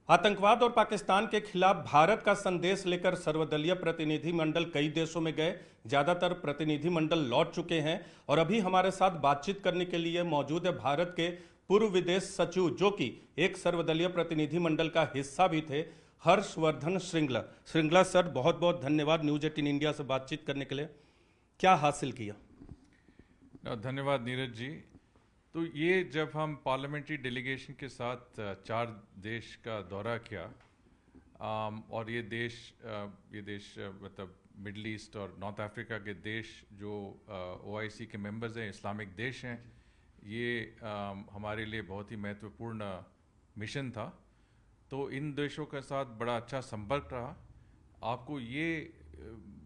आतंकवाद और पाकिस्तान के खिलाफ भारत का संदेश लेकर सर्वदलीय प्रतिनिधिमंडल कई देशों में गए। ज्यादातर प्रतिनिधिमंडल लौट चुके हैं और अभी हमारे साथ बातचीत करने के लिए मौजूद है भारत के पूर्व विदेश सचिव, जो कि एक सर्वदलीय प्रतिनिधिमंडल का हिस्सा भी थे, हर्षवर्धन श्रृंगला। श्रृंगला सर, बहुत बहुत धन्यवाद न्यूज 18 इंडिया से बातचीत करने के लिए। क्या हासिल किया? धन्यवाद नीरज जी। तो ये जब हम पार्लियामेंट्री डेलीगेशन के साथ 4 देश का दौरा किया, और ये देश मतलब मिडल ईस्ट और नॉर्थ अफ्रीका के देश जो ओआईसी के मेंबर्स हैं, इस्लामिक देश हैं, ये हमारे लिए बहुत ही महत्वपूर्ण मिशन था। तो इन देशों के साथ बड़ा अच्छा संपर्क रहा। आपको ये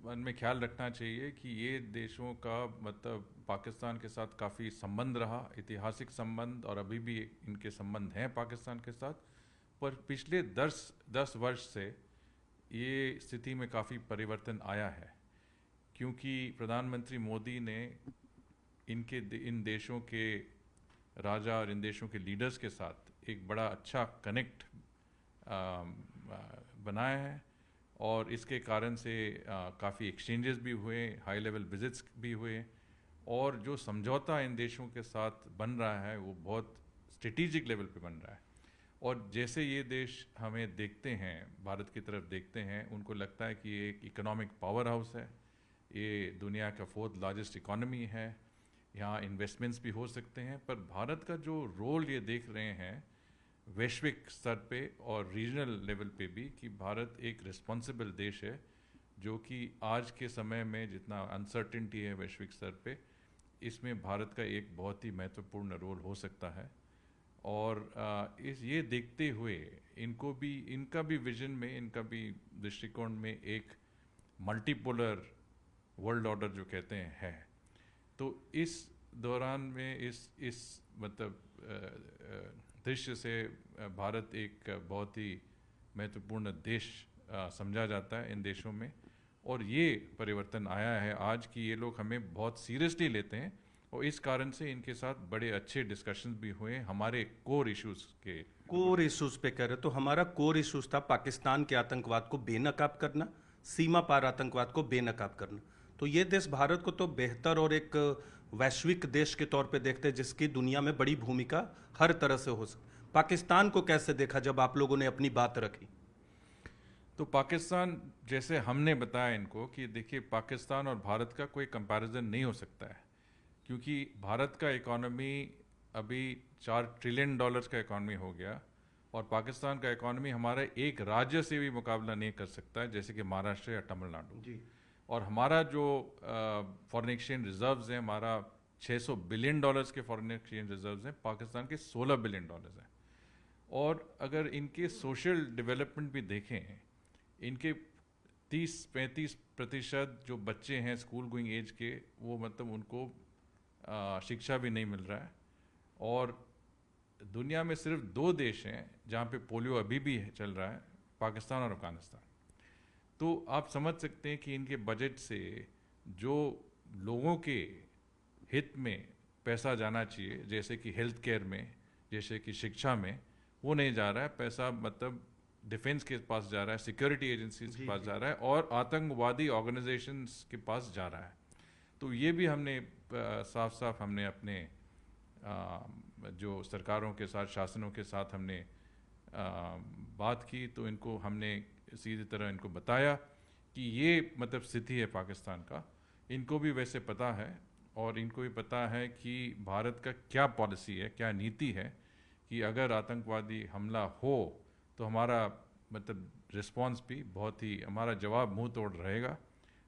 मन में ख्याल रखना चाहिए कि ये देशों का मतलब पाकिस्तान के साथ काफ़ी संबंध रहा, ऐतिहासिक संबंध, और अभी भी इनके संबंध हैं पाकिस्तान के साथ। पर पिछले 10 वर्ष से ये स्थिति में काफ़ी परिवर्तन आया है, क्योंकि प्रधानमंत्री मोदी ने इन देशों के राजा और इन देशों के लीडर्स के साथ एक बड़ा अच्छा कनेक्ट बनाया है, और इसके कारण से काफ़ी एक्सचेंजेस भी हुए, हाई लेवल विजिट्स भी हुए, और जो समझौता इन देशों के साथ बन रहा है वो बहुत स्ट्रेटेजिक लेवल पे बन रहा है। और जैसे ये देश हमें देखते हैं, भारत की तरफ देखते हैं, उनको लगता है कि ये एक इकोनॉमिक पावर हाउस है, ये दुनिया का 4th लार्जेस्ट इकोनॉमी है, यहाँ इन्वेस्टमेंट्स भी हो सकते हैं। पर भारत का जो रोल ये देख रहे हैं वैश्विक स्तर पे और रीजनल लेवल पे भी, कि भारत एक रिस्पॉन्सिबल देश है, जो कि आज के समय में जितना अनसर्टेनिटी है वैश्विक स्तर पे, इसमें भारत का एक बहुत ही महत्वपूर्ण रोल हो सकता है। और ये देखते हुए इनका भी विजन में, इनका भी दृष्टिकोण में एक मल्टीपोलर वर्ल्ड ऑर्डर जो कहते हैं है। तो इस दौरान में इस मतलब दृश्य से भारत एक बहुत ही महत्वपूर्ण देश समझा जाता है इन देशों में, और ये परिवर्तन आया है आज की ये लोग हमें बहुत सीरियसली लेते हैं, और इस कारण से इनके साथ बड़े अच्छे डिस्कशंस भी हुए हमारे कोर इश्यूज पे कह रहे तो हमारा कोर इश्यूज था पाकिस्तान के आतंकवाद को बेनकाब करना, सीमा पार आतंकवाद को बेनकाब करना। तो ये देश भारत को तो बेहतर और एक वैश्विक देश के तौर पे देखते हैं, जिसकी दुनिया में बड़ी भूमिका हर तरह से हो सकती। पाकिस्तान को कैसे देखा जब आप लोगों ने अपनी बात रखी? तो पाकिस्तान, जैसे हमने बताया इनको कि देखिए, पाकिस्तान और भारत का कोई कंपैरिजन नहीं हो सकता है, क्योंकि भारत का इकोनॉमी अभी $4 ट्रिलियन का इकोनॉमी हो गया, और पाकिस्तान का इकोनॉमी हमारा एक राज्य से भी मुकाबला नहीं कर सकता है, जैसे कि महाराष्ट्र या तमिलनाडु जी। और हमारा जो फॉरेन एक्सचेंज रिजर्व्स हैं, हमारा $600 बिलियन के फॉरेन एक्सचेंज रिजर्व्स हैं, पाकिस्तान के $16 बिलियन हैं। और अगर इनके सोशल डेवलपमेंट भी देखें, इनके 30-35% जो बच्चे हैं स्कूल गोइंग एज के, वो मतलब उनको शिक्षा भी नहीं मिल रहा है। और दुनिया में सिर्फ 2 देश हैं जहाँ पे पोलियो अभी भी चल रहा है, पाकिस्तान और अफगानिस्तान। तो आप समझ सकते हैं कि इनके बजट से जो लोगों के हित में पैसा जाना चाहिए, जैसे कि हेल्थ केयर में, जैसे कि शिक्षा में, वो नहीं जा रहा है पैसा। मतलब डिफेंस के पास जा रहा है, सिक्योरिटी एजेंसीज के पास जा रहा है, और आतंकवादी ऑर्गेनाइजेशंस के पास जा रहा है। तो ये भी हमने साफ साफ हमने अपने जो सरकारों के साथ, शासनों के साथ हमने बात की, तो इनको हमने सीधी तरह इनको बताया कि ये मतलब स्थिति है पाकिस्तान का। इनको भी वैसे पता है, और इनको भी पता है कि भारत का क्या पॉलिसी है, क्या नीति है, कि अगर आतंकवादी हमला हो तो हमारा मतलब रिस्पांस भी बहुत ही, हमारा जवाब मुंह तोड़ रहेगा,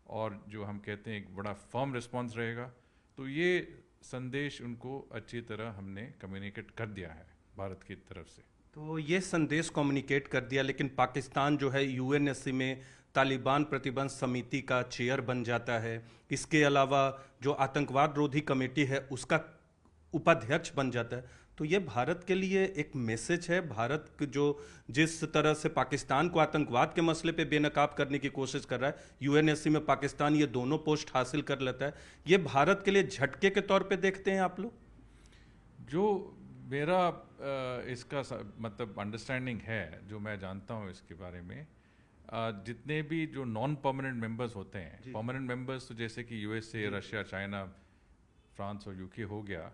और जो हम कहते हैं एक बड़ा फर्म रिस्पांस रहेगा। तो ये संदेश उनको अच्छी तरह हमने कम्युनिकेट कर दिया है भारत की तरफ से। तो ये संदेश कम्युनिकेट कर दिया, लेकिन पाकिस्तान जो है यूएनएससी में तालिबान प्रतिबंध समिति का चेयर बन जाता है। इसके अलावा जो आतंकवाद रोधी कमेटी है उसका उपाध्यक्ष बन जाता है। तो ये भारत के लिए एक मैसेज है, भारत जो जिस तरह से पाकिस्तान को आतंकवाद के मसले पे बेनकाब करने की कोशिश कर रहा है, यूएनएससी में पाकिस्तान ये दोनों पोस्ट हासिल कर लेता है, ये भारत के लिए झटके के तौर पे देखते हैं आप लोग? जो मेरा इसका मतलब अंडरस्टैंडिंग है, जो मैं जानता हूँ इसके बारे में, जितने भी जो नॉन परमानेंट मेंबर्स होते हैं, परमानेंट मेंबर्स तो जैसे कि यूएसए, रशिया, चाइना, फ्रांस और यूके हो गया,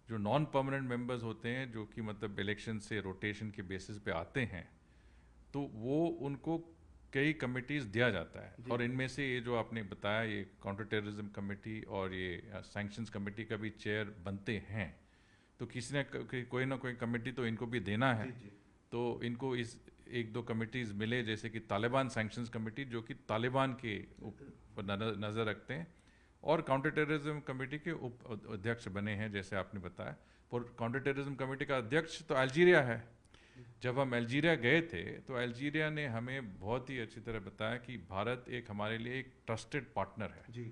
जो नॉन परमानेंट मेंबर्स होते हैं जो कि मतलब इलेक्शन से रोटेशन के बेसिस पे आते हैं, तो वो उनको कई कमिटीज़ दिया जाता है। और इनमें से ये जो आपने बताया, ये काउंटर टेररिज्म कमेटी और ये सैंक्शंस कमेटी का भी चेयर बनते हैं, तो किसी ने कोई ना कोई कमेटी तो इनको भी देना है। तो इनको इस एक दो कमिटीज़ मिले, जैसे कि तालिबान सैंक्शंस कमेटी जो कि तालिबान के ऊपर नज़र रखते हैं, और काउंटर टेररिज्म कमेटी के उप अध्यक्ष बने हैं जैसे आपने बताया। और काउंटर टेररिज्म कमेटी का अध्यक्ष तो अल्जीरिया है। जब हम अल्जीरिया गए थे तो अल्जीरिया ने हमें बहुत ही अच्छी तरह बताया कि भारत एक हमारे लिए एक ट्रस्टेड पार्टनर है जी।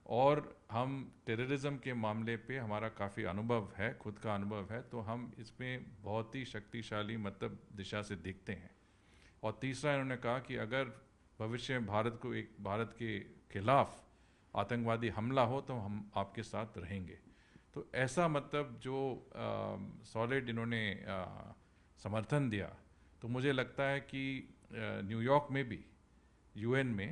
और हम टेररिज्म के मामले पे हमारा काफ़ी अनुभव है, खुद का अनुभव है, तो हम इसमें बहुत ही शक्तिशाली मतलब दिशा से दिखते हैं। और तीसरा इन्होंने कहा कि अगर भविष्य में भारत के खिलाफ आतंकवादी हमला हो तो हम आपके साथ रहेंगे। तो ऐसा मतलब जो सॉलिड इन्होंने समर्थन दिया, तो मुझे लगता है कि न्यूयॉर्क में भी यूएन में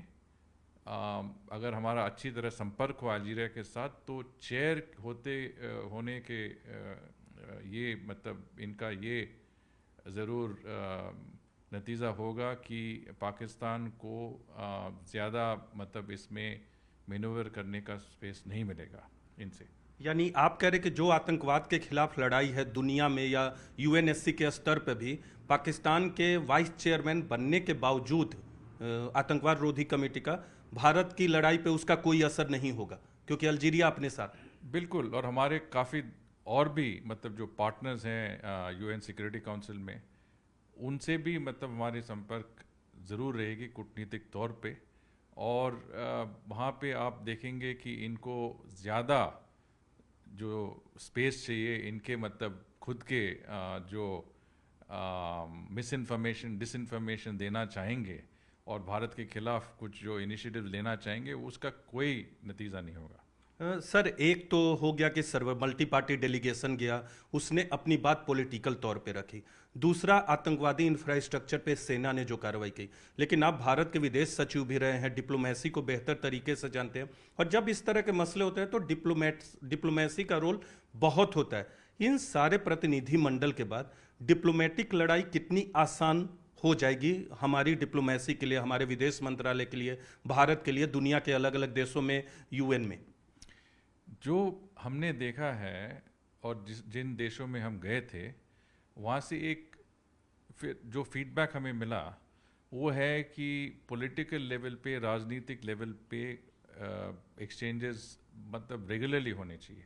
अगर हमारा अच्छी तरह संपर्क हो अल्जीरिया के साथ, तो चेयर होने के ये मतलब इनका ये ज़रूर नतीजा होगा कि पाकिस्तान को ज़्यादा मतलब इसमें मैनूवर करने का स्पेस नहीं मिलेगा इनसे। यानी आप कह रहे कि जो आतंकवाद के खिलाफ लड़ाई है दुनिया में या यूएनएससी के स्तर पर भी, पाकिस्तान के वाइस चेयरमैन बनने के बावजूद आतंकवाद रोधी कमेटी का भारत की लड़ाई पे उसका कोई असर नहीं होगा, क्योंकि अल्जीरिया अपने साथ है। बिल्कुल। और हमारे काफ़ी और भी मतलब जो पार्टनर्स हैं यूएन सिक्योरिटी काउंसिल में, उनसे भी मतलब हमारी संपर्क ज़रूर रहेगी कूटनीतिक तौर पे। और वहाँ पे आप देखेंगे कि इनको ज़्यादा जो स्पेस चाहिए, इनके मतलब खुद के जो मिस इन्फॉर्मेशन डिसइन्फॉर्मेशन देना चाहेंगे और भारत के खिलाफ कुछ जो इनिशिएटिव लेना चाहेंगे, उसका कोई नतीजा नहीं होगा। सर, एक तो हो गया कि सर्व मल्टी पार्टी डेलीगेशन गया, उसने अपनी बात पॉलिटिकल तौर पे रखी। दूसरा, आतंकवादी इंफ्रास्ट्रक्चर पे सेना ने जो कार्रवाई की। लेकिन आप भारत के विदेश सचिव भी रहे हैं, डिप्लोमेसी को बेहतर तरीके से जानते हैं, और जब इस तरह के मसले होते हैं तो डिप्लोमेसी का रोल बहुत होता है। इन सारे प्रतिनिधि मंडल के बाद डिप्लोमेटिक लड़ाई कितनी आसान हो जाएगी हमारी डिप्लोमेसी के लिए, हमारे विदेश मंत्रालय के लिए, भारत के लिए, दुनिया के अलग अलग देशों में, यूएन में? जो हमने देखा है और जिन देशों में हम गए थे, वहाँ से एक फिर जो फीडबैक हमें मिला वो है कि पॉलिटिकल लेवल पे, राजनीतिक लेवल पे एक्सचेंजेस मतलब रेगुलरली होने चाहिए।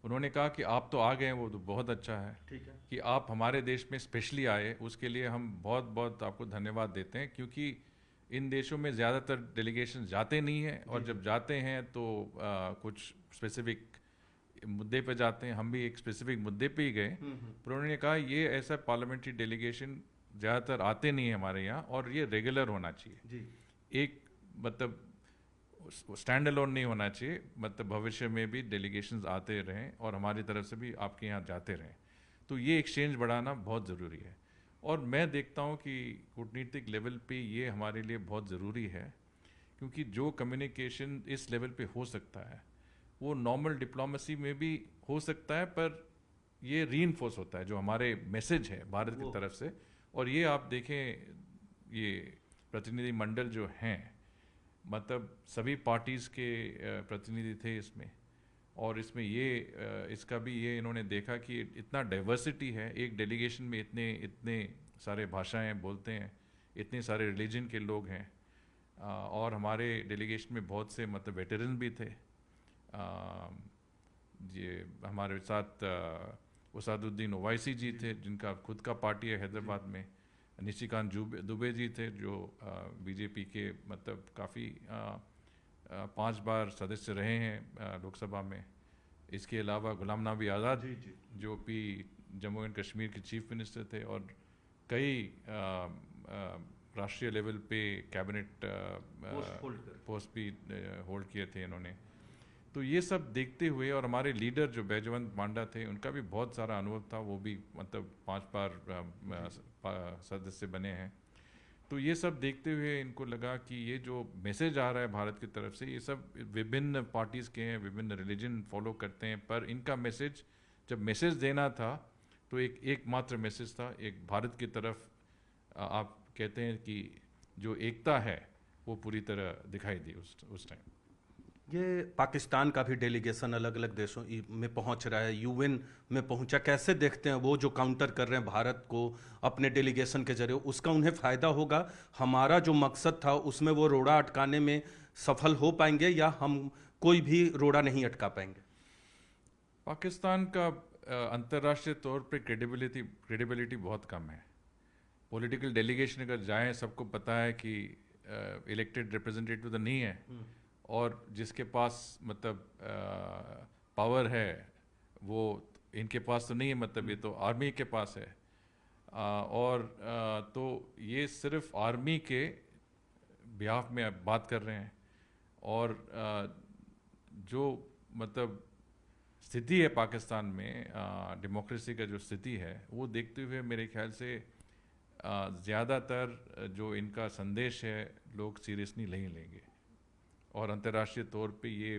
उन्होंने कहा कि आप तो आ गए हैं, वो तो बहुत अच्छा है, ठीक है। कि आप हमारे देश में स्पेशली आए, उसके लिए हम बहुत बहुत आपको धन्यवाद देते हैं, क्योंकि इन देशों में ज़्यादातर डेलीगेशन जाते नहीं हैं, और जब जाते हैं तो कुछ स्पेसिफिक मुद्दे पे जाते हैं। हम भी एक स्पेसिफिक मुद्दे पे ही गए, पर उन्होंने कहा ये ऐसा पार्लियामेंट्री डेलीगेशन ज़्यादातर आते नहीं है हमारे यहाँ, और ये रेगुलर होना चाहिए जी। एक मतलब स्टैंड अलोन नहीं होना चाहिए, मतलब भविष्य में भी डेलीगेशंस आते रहें और हमारी तरफ से भी आपके यहाँ जाते रहें। तो ये एक्सचेंज बढ़ाना बहुत ज़रूरी है, और मैं देखता हूँ कि कूटनीतिक लेवल पे ये हमारे लिए बहुत ज़रूरी है, क्योंकि जो कम्युनिकेशन इस लेवल पे हो सकता है वो नॉर्मल डिप्लोमेसी में भी हो सकता है, पर ये रीइंफोर्स होता है जो हमारे मैसेज है भारत की तरफ से। और ये आप देखें, ये प्रतिनिधि मंडल जो हैं, मतलब सभी पार्टीज़ के प्रतिनिधि थे इसमें, और इसमें ये इसका भी ये इन्होंने देखा कि इतना डाइवर्सिटी है एक डेलीगेशन में, इतने इतने सारे भाषाएं बोलते हैं, इतने सारे रिलीजन के लोग हैं, और हमारे डेलीगेशन में बहुत से मतलब वेटरन भी थे। ये हमारे साथ उसादुद्दीन ओवैसी जी थे, जिनका खुद का पार्टी है हैदराबाद में। निशिकांत दुबे जी थे, जो बीजेपी के मतलब काफ़ी 5 बार सदस्य रहे हैं लोकसभा में। इसके अलावा गुलाम नबी आज़ाद जो भी जम्मू एंड कश्मीर के चीफ मिनिस्टर थे, और कई राष्ट्रीय लेवल पे कैबिनेट पोस्ट भी होल्ड किए थे इन्होंने। तो ये सब देखते हुए, और हमारे लीडर जो बैजवंत मांडा थे, उनका भी बहुत सारा अनुभव था, वो भी मतलब 5 बार सदस्य बने हैं। तो ये सब देखते हुए इनको लगा कि ये जो मैसेज आ रहा है भारत की तरफ से, ये सब विभिन्न पार्टीज़ के हैं, विभिन्न रिलीजन फॉलो करते हैं, पर इनका मैसेज, जब मैसेज देना था तो एकमात्र मैसेज था, एक भारत की तरफ आप कहते हैं कि जो एकता है वो पूरी तरह दिखाई दी उस टाइम। ये पाकिस्तान का भी डेलीगेशन अलग अलग देशों में पहुंच रहा है, यूएन में पहुंचा, कैसे देखते हैं वो जो काउंटर कर रहे हैं भारत को अपने डेलीगेशन के जरिए, उसका उन्हें फ़ायदा होगा? हमारा जो मकसद था उसमें वो रोड़ा अटकाने में सफल हो पाएंगे या हम कोई भी रोड़ा नहीं अटका पाएंगे? पाकिस्तान का अंतर्राष्ट्रीय तौर पे क्रेडिबिलिटी बहुत कम है। पॉलिटिकल डेलीगेशन अगर जाएं, सबको पता है कि इलेक्टेड रिप्रेजेंटेटिव तो नहीं है, और जिसके पास मतलब पावर है वो इनके पास तो नहीं है, मतलब ये तो आर्मी के पास है। तो ये सिर्फ आर्मी के बिहाफ में अब बात कर रहे हैं, और जो मतलब स्थिति है पाकिस्तान में, डेमोक्रेसी का जो स्थिति है, वो देखते हुए मेरे ख्याल से ज़्यादातर जो इनका संदेश है लोग सीरियसली नहीं लेंगे, और अंतर्राष्ट्रीय तौर पे ये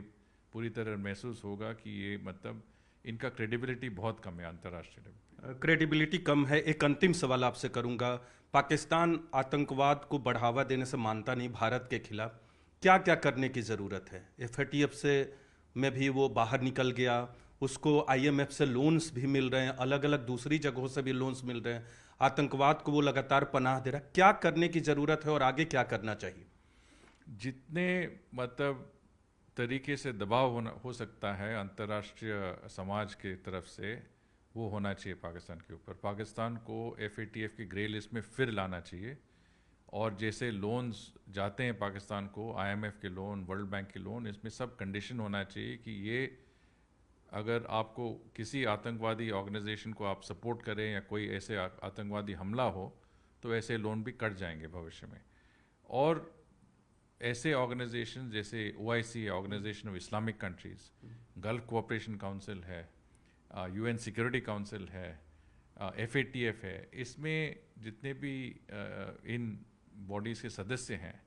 पूरी तरह महसूस होगा कि ये मतलब इनका क्रेडिबिलिटी बहुत कम है अंतर्राष्ट्रीय लेवल पे। क्रेडिबिलिटी कम है। एक अंतिम सवाल आपसे करूंगा, पाकिस्तान आतंकवाद को बढ़ावा देने से मानता नहीं भारत के खिलाफ, क्या क्या करने की ज़रूरत है? FATF से में भी वो बाहर निकल गया, उसको IMF से लोन्स भी मिल रहे हैं, अलग अलग दूसरी जगहों से भी लोन्स मिल रहे हैं, आतंकवाद को वो लगातार पनाह दे रहा है, क्या करने की ज़रूरत है और आगे क्या करना चाहिए? जितने मतलब तरीके से दबाव हो सकता है अंतर्राष्ट्रीय समाज के तरफ से, वो होना चाहिए पाकिस्तान के ऊपर। पाकिस्तान को FATF की ग्रे लिस्ट में फिर लाना चाहिए, और जैसे लोन्स जाते हैं पाकिस्तान को, IMF के लोन, वर्ल्ड बैंक के लोन, इसमें सब कंडीशन होना चाहिए कि ये अगर आपको किसी आतंकवादी ऑर्गेनाइजेशन को आप सपोर्ट करें या कोई ऐसे आतंकवादी हमला हो, तो ऐसे लोन भी कट जाएंगे भविष्य में। और ऐसे ऑर्गेनाइजेशन जैसे OIC है, Organisation of Islamic Countries, Gulf Cooperation Council है, UN सिक्योरिटी काउंसिल है, FATF है, इसमें जितने भी इन बॉडीज़ के सदस्य हैं,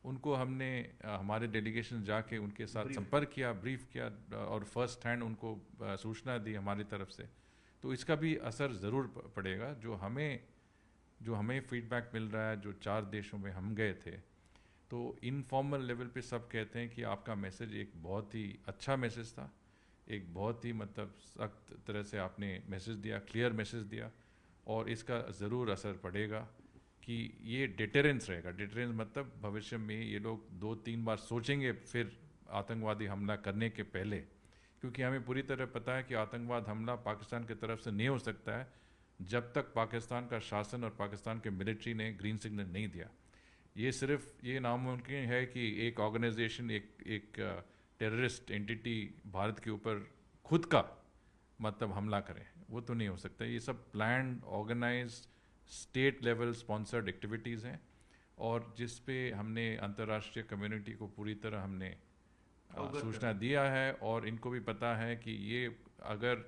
उनको हमने हमारे डेलीगेशन जाके उनके साथ संपर्क किया, ब्रीफ किया, और फर्स्ट हैंड उनको सूचना दी हमारी तरफ से। तो इसका भी असर ज़रूर पड़ेगा। जो हमें फीडबैक मिल रहा है, जो 4 देशों में हम गए थे, तो इनफॉर्मल लेवल पे सब कहते हैं कि आपका मैसेज एक बहुत ही अच्छा मैसेज था, एक बहुत ही मतलब सख्त तरह से आपने मैसेज दिया, क्लियर मैसेज दिया, और इसका ज़रूर असर पड़ेगा कि ये डिटरेंस रहेगा। डिटरेंस मतलब भविष्य में ये लोग 2-3 बार सोचेंगे फिर आतंकवादी हमला करने के पहले, क्योंकि हमें पूरी तरह पता है कि आतंकवाद हमला पाकिस्तान की तरफ से नहीं हो सकता है जब तक पाकिस्तान का शासन और पाकिस्तान के मिलिट्री ने ग्रीन सिग्नल नहीं दिया। ये सिर्फ ये नामुमकिन है कि एक ऑर्गेनाइजेशन, एक टेररिस्ट एंटिटी भारत के ऊपर खुद का मतलब हमला करे, वो तो नहीं हो सकता। ये सब planned, organised, state level sponsored activities हैं, और जिस पे हमने अंतर्राष्ट्रीय कम्युनिटी को पूरी तरह हमने सूचना दिया है, और इनको भी पता है कि ये अगर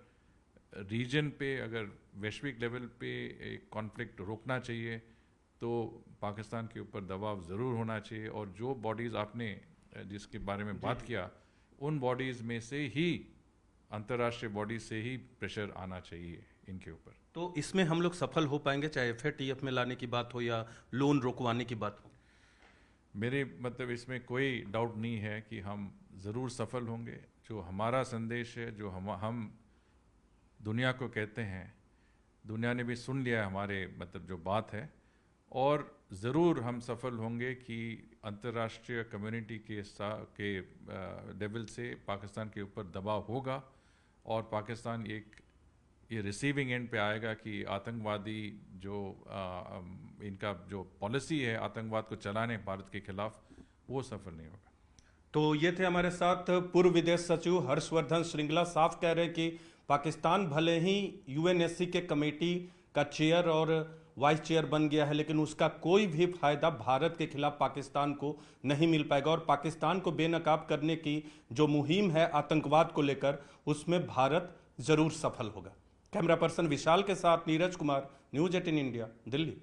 रीजन पे, अगर वैश्विक लेवल पे एक कॉन्फ्लिक्ट रोकना चाहिए, तो पाकिस्तान के ऊपर दबाव ज़रूर होना चाहिए। और जो बॉडीज़ आपने जिसके बारे में बात किया, उन बॉडीज़ में से ही, अंतर्राष्ट्रीय बॉडीज़ से ही प्रेशर आना चाहिए इनके ऊपर। तो इसमें हम लोग सफल हो पाएंगे, चाहे FATF में लाने की बात हो या लोन रुकवाने की बात हो? मेरे मतलब इसमें कोई डाउट नहीं है कि हम ज़रूर सफल होंगे। जो हमारा संदेश है, जो हम दुनिया को कहते हैं, दुनिया ने भी सुन लिया हमारे मतलब जो बात है, और ज़रूर हम सफल होंगे कि अंतर्राष्ट्रीय कम्युनिटी के लेवल से पाकिस्तान के ऊपर दबाव होगा, और पाकिस्तान ये रिसीविंग एंड पे आएगा कि आतंकवादी जो इनका जो पॉलिसी है आतंकवाद को चलाने भारत के खिलाफ, वो सफल नहीं होगा। तो ये थे हमारे साथ पूर्व विदेश सचिव हर्षवर्धन श्रृंगला। साफ कह रहे हैं कि पाकिस्तान भले ही UNSC के कमेटी का चेयर और वाइस चेयर बन गया है, लेकिन उसका कोई भी फायदा भारत के खिलाफ पाकिस्तान को नहीं मिल पाएगा। और पाकिस्तान को बेनकाब करने की जो मुहिम है आतंकवाद को लेकर, उसमें भारत जरूर सफल होगा। कैमरा पर्सन विशाल के साथ नीरज कुमार, न्यूज़ 18 इंडिया, दिल्ली।